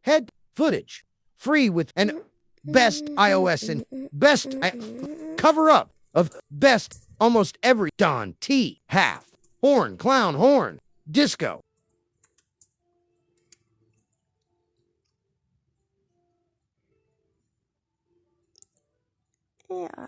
head footage, free with an best iOS and best cover up of best almost every Don T half horn clown horn disco. Yeah.